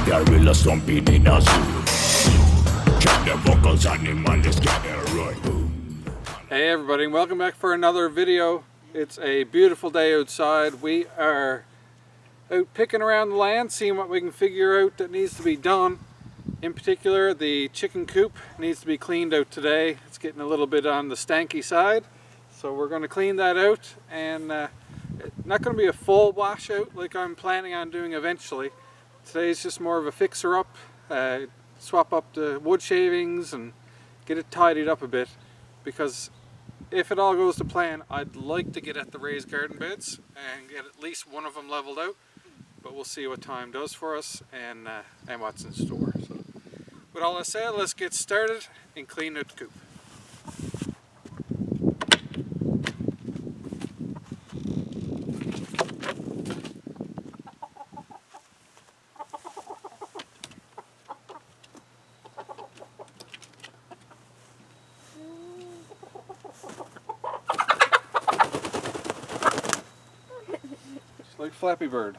gorilla stomping in a zoo. Check the vocals, animals gather right. Hey everybody, and welcome back for another video. It's a beautiful day outside. We are out picking around the land, seeing what we can figure out that needs to be done. In particular, the chicken coop needs to be cleaned out today. It's getting a little bit on the stanky side, so we're going to clean that out, and it's not going to be a full washout like I'm planning on doing eventually. Today's just more of a fixer-up, swap up the wood shavings and get it tidied up a bit, because if it all goes to plan, I'd like to get at the raised garden beds and get at least one of them leveled out, but we'll see what time does for us and what's in store. So, with all that said, let's get started and clean out the coop. Like Flappy Bird.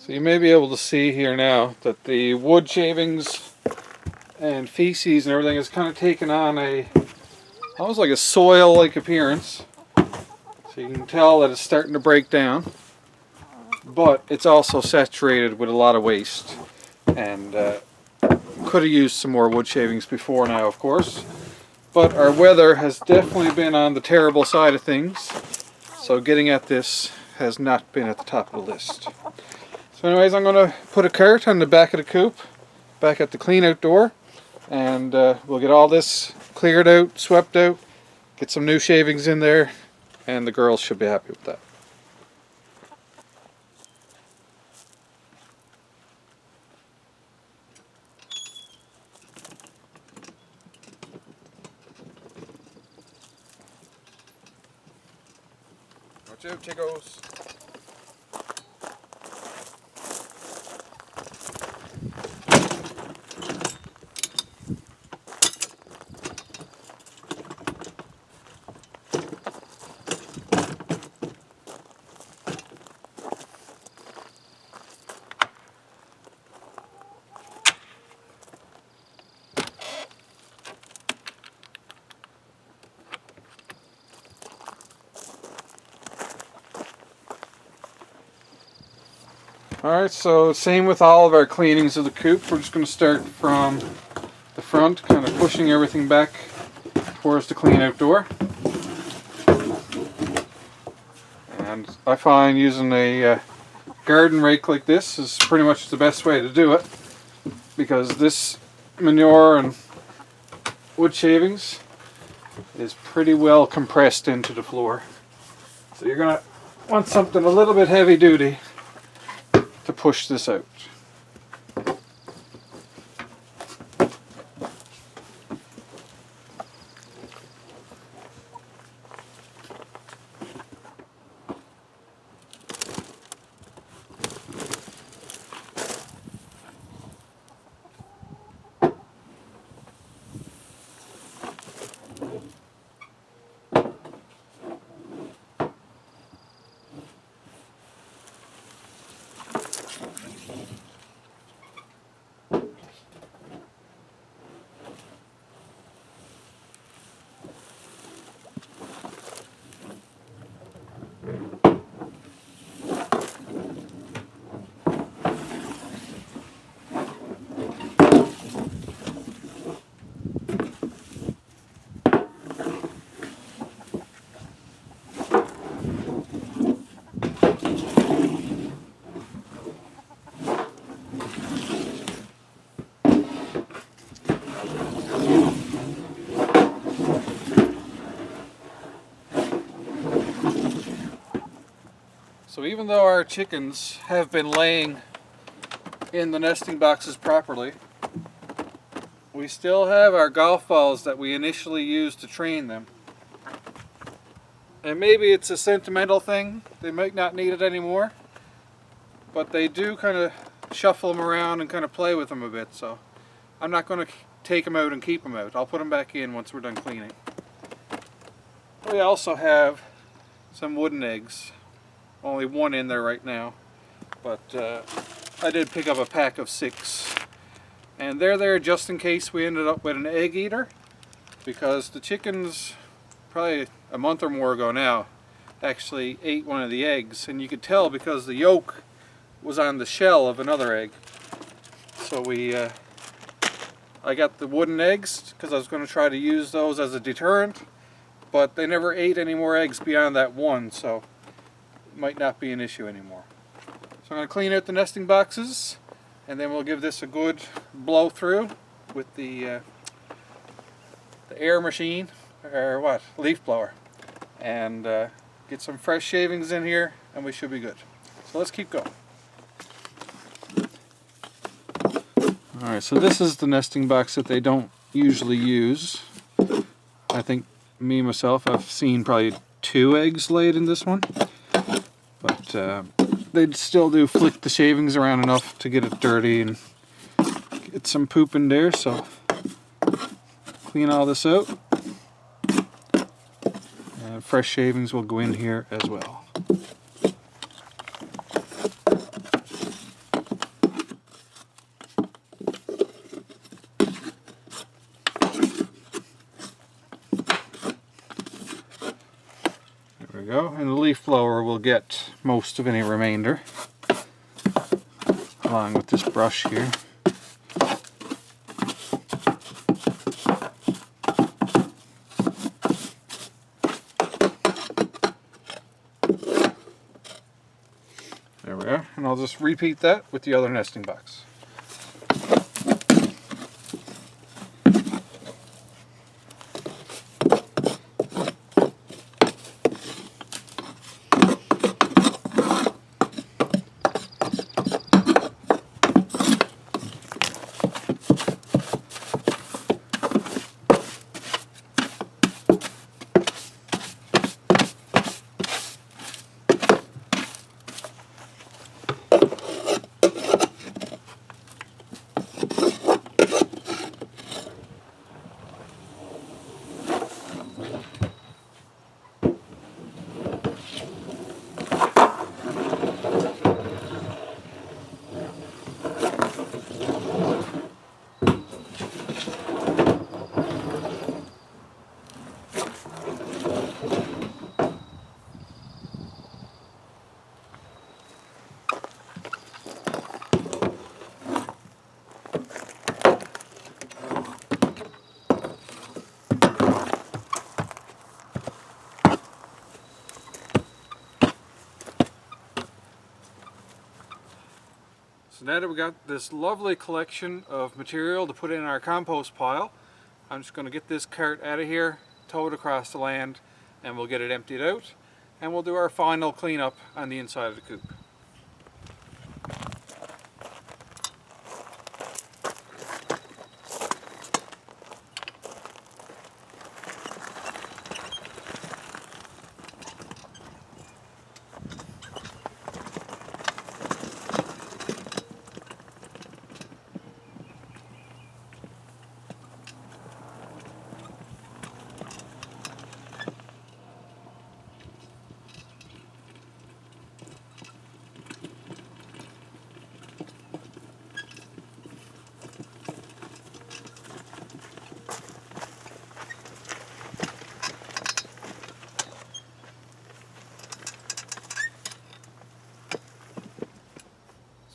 So you may be able to see here now that the wood shavings and feces and everything has kind of taken on almost like a soil-like appearance. So you can tell that it's starting to break down, but it's also saturated with a lot of waste, and could have used some more wood shavings before now, of course. But our weather has definitely been on the terrible side of things, so getting at this has not been at the top of the list. So anyways, I'm going to put a cart on the back of the coop, back at the clean out door, and we'll get all this cleared out, swept out, get some new shavings in there, and the girls should be happy with that. Watch out, chickos. Alright, so same with all of our cleanings of the coop. We're just going to start from the front, kind of pushing everything back towards the clean out door. And I find using a garden rake like this is pretty much the best way to do it, because this manure and wood shavings is pretty well compressed into the floor. So you're going to want something a little bit heavy duty to push this out. So even though our chickens have been laying in the nesting boxes properly, we still have our golf balls that we initially used to train them. And maybe it's a sentimental thing, they might not need it anymore, but they do kind of shuffle them around and kind of play with them a bit, so I'm not going to take them out and keep them out. I'll put them back in once we're done cleaning. We also have some wooden eggs. Only one in there right now, but I did pick up a pack of 6. And they're there just in case we ended up with an egg eater, because the chickens, probably a month or more ago now, actually ate one of the eggs, and you could tell because the yolk was on the shell of another egg. So I got the wooden eggs because I was going to try to use those as a deterrent, but they never ate any more eggs beyond that one, so it might not be an issue anymore. So I'm going to clean out the nesting boxes, and then we'll give this a good blow through with the air machine, or what, leaf blower, and get some fresh shavings in here, and we should be good. So let's keep going. Alright, so this is the nesting box that they don't usually use. I think myself, I've seen probably 2 eggs laid in this one. But they still do flick the shavings around enough to get it dirty and get some poop in there, so clean all this out. And fresh shavings will go in here as well. There we go, and the leaf blower will get most of any remainder, along with this brush here. There we are, and I'll just repeat that with the other nesting box. So now that we got this lovely collection of material to put in our compost pile, I'm just going to get this cart out of here, tow it across the land, and we'll get it emptied out, and we'll do our final cleanup on the inside of the coop.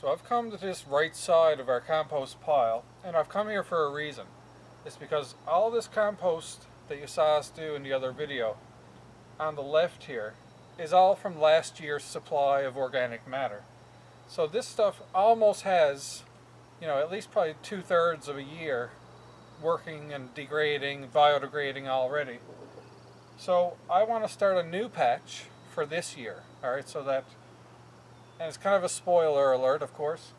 So I've come to this right side of our compost pile, and I've come here for a reason. It's because all this compost that you saw us do in the other video on the left here is all from last year's supply of organic matter. So this stuff almost has, you know, at least probably 2/3 of a year working and degrading, biodegrading already. So I want to start a new patch for this year, alright, so that and it's kind of a spoiler alert, of course,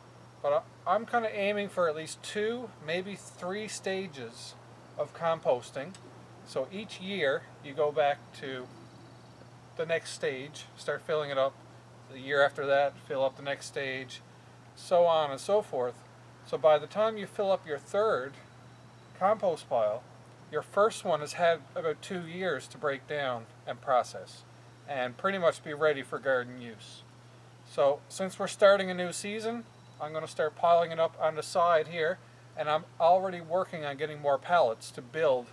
but I'm kind of aiming for at least 2, maybe 3 stages of composting. So each year you go back to the next stage, start filling it up. The year after that, fill up the next stage, so on and so forth. So by the time you fill up your 3rd compost pile, your first one has had about 2 years to break down and process and pretty much be ready for garden use. So since we're starting a new season, I'm going to start piling it up on the side here, and I'm already working on getting more pallets to build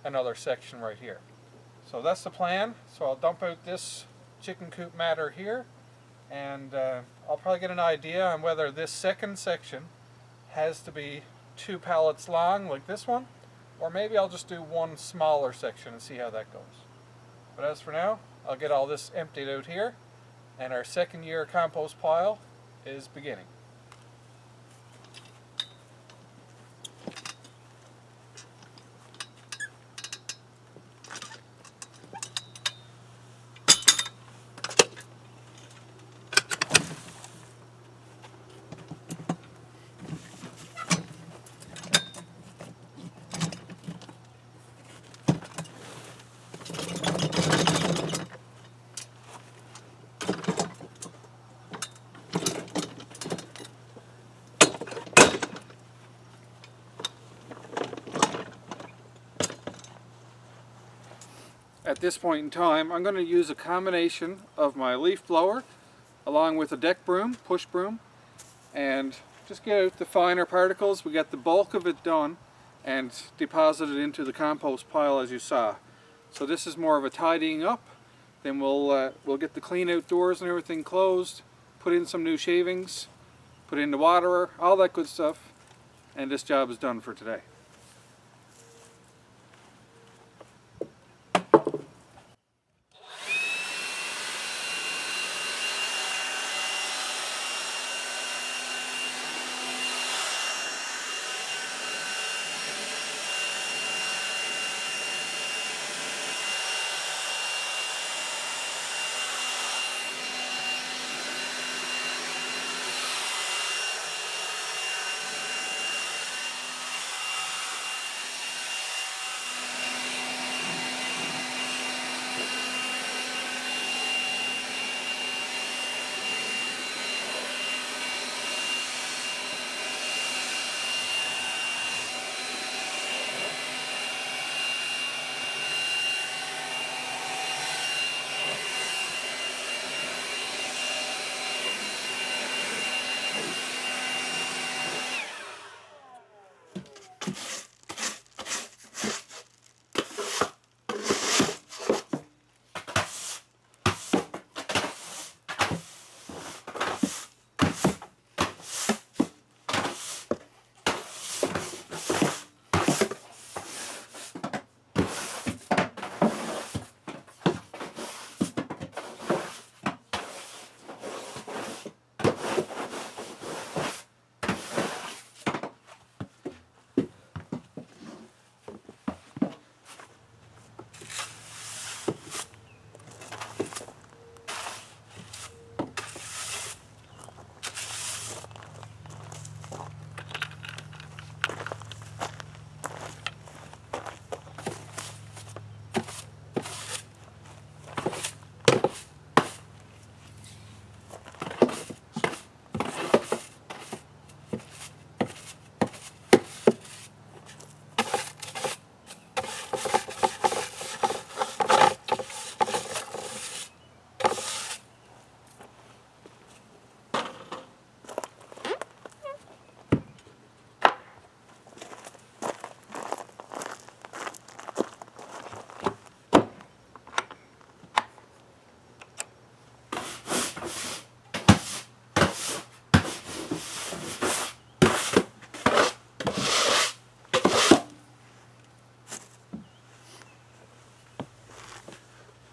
another section right here. So that's the plan. So I'll dump out this chicken coop matter here, and I'll probably get an idea on whether this second section has to be 2 pallets long like this one, or maybe I'll just do one smaller section and see how that goes. But as for now, I'll get all this emptied out here, and our 2nd year compost pile is beginning. At this point in time, I'm going to use a combination of my leaf blower along with a deck broom, push broom, and just get out the finer particles. We got the bulk of it done and deposit it into the compost pile as you saw. So this is more of a tidying up. Then we'll get the clean outdoors and everything closed, put in some new shavings, put in the waterer, all that good stuff, and this job is done for today.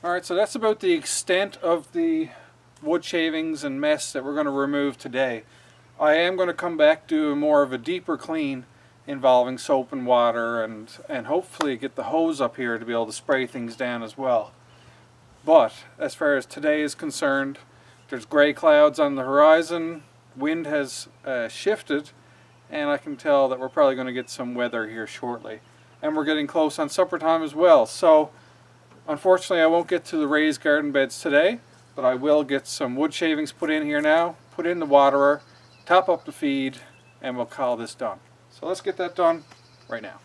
Alright, so that's about the extent of the wood shavings and mess that we're going to remove today. I am going to come back do more of a deeper clean involving soap and water and hopefully get the hose up here to be able to spray things down as well. But as far as today is concerned, There's gray clouds on the horizon, wind has shifted, and I can tell that we're probably going to get some weather here shortly. And we're getting close on supper time as well. So unfortunately I won't get to the raised garden beds today, but I will get some wood shavings put in here now, put in the waterer, top up the feed, and we'll call this done. So let's get that done right now.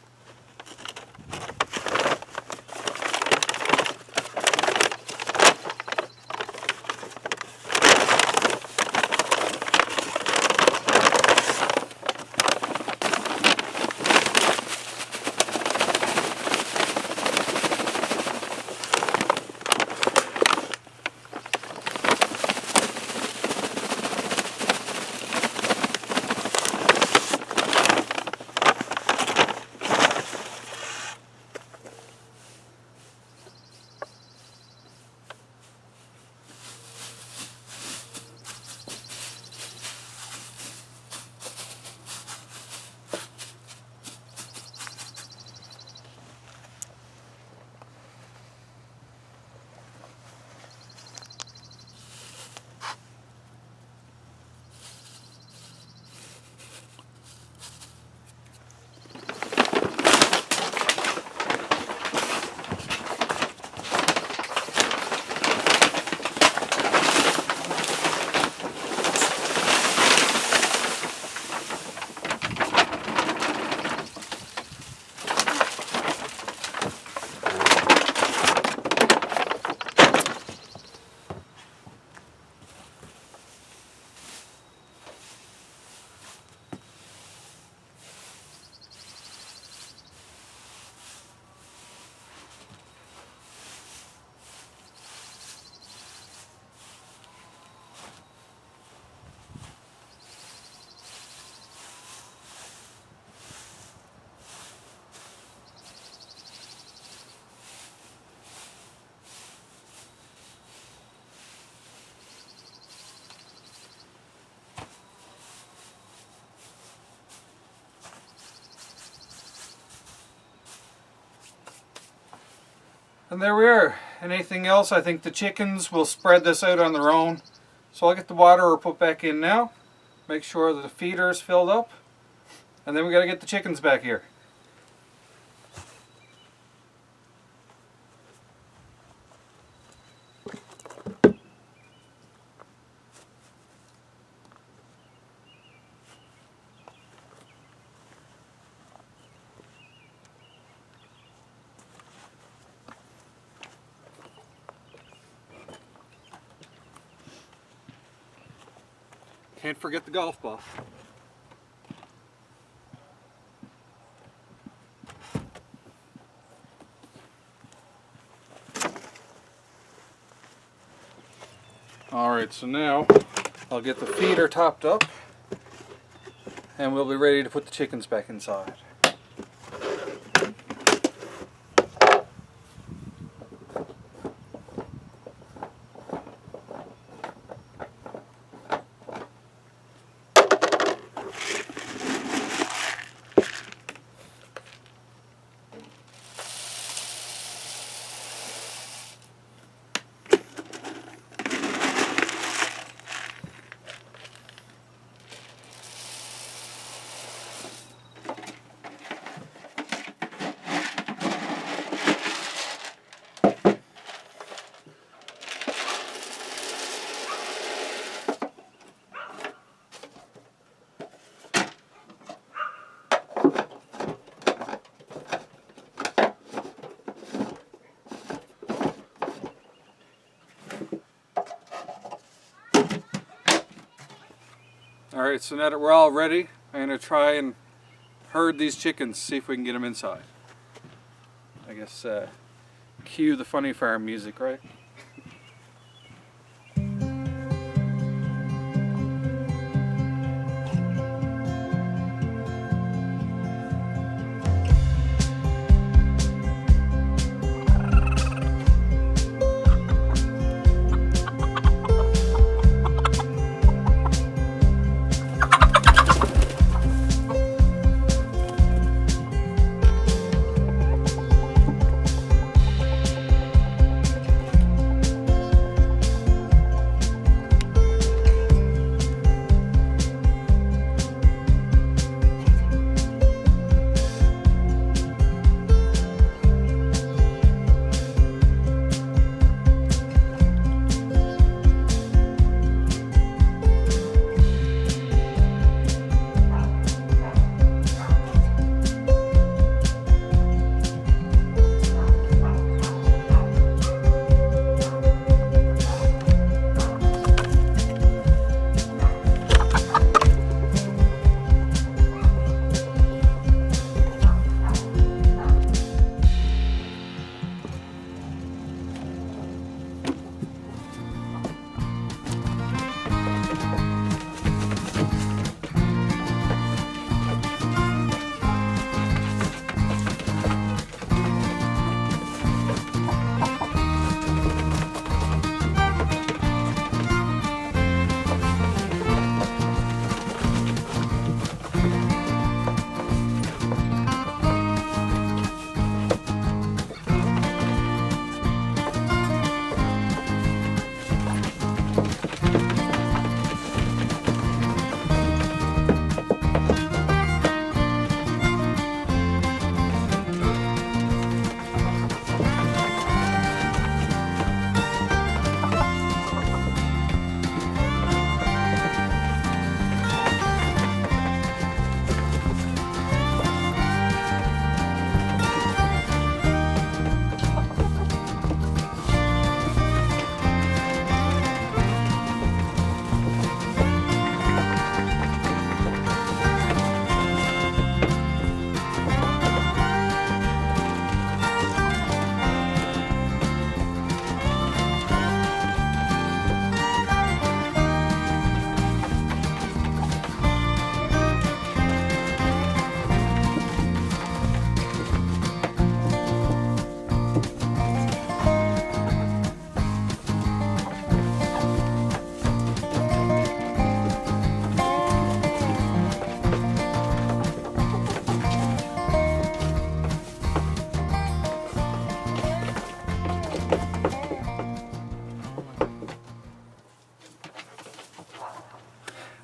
And there we are. Anything else? I think the chickens will spread this out on their own. So I'll get the waterer put back in now. Make sure that the feeder is filled up. And then we got to get the chickens back here. Can't forget the golf ball. Alright, so now I'll get the feeder topped up and we'll be ready to put the chickens back inside. Alright, so now that we're all ready, I'm going to try and herd these chickens, see if we can get them inside. I guess cue the funny farm music, right?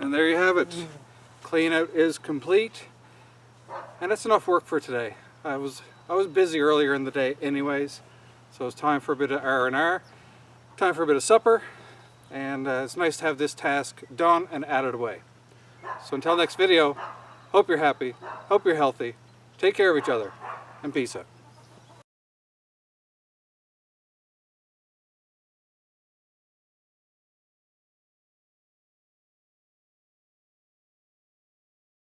And there you have it. Clean out is complete. And that's enough work for today. I was busy earlier in the day anyways. So it's time for a bit of R&R. Time for a bit of supper. And it's nice to have this task done and out of the way. So until next video, hope you're happy, hope you're healthy, take care of each other, and peace out.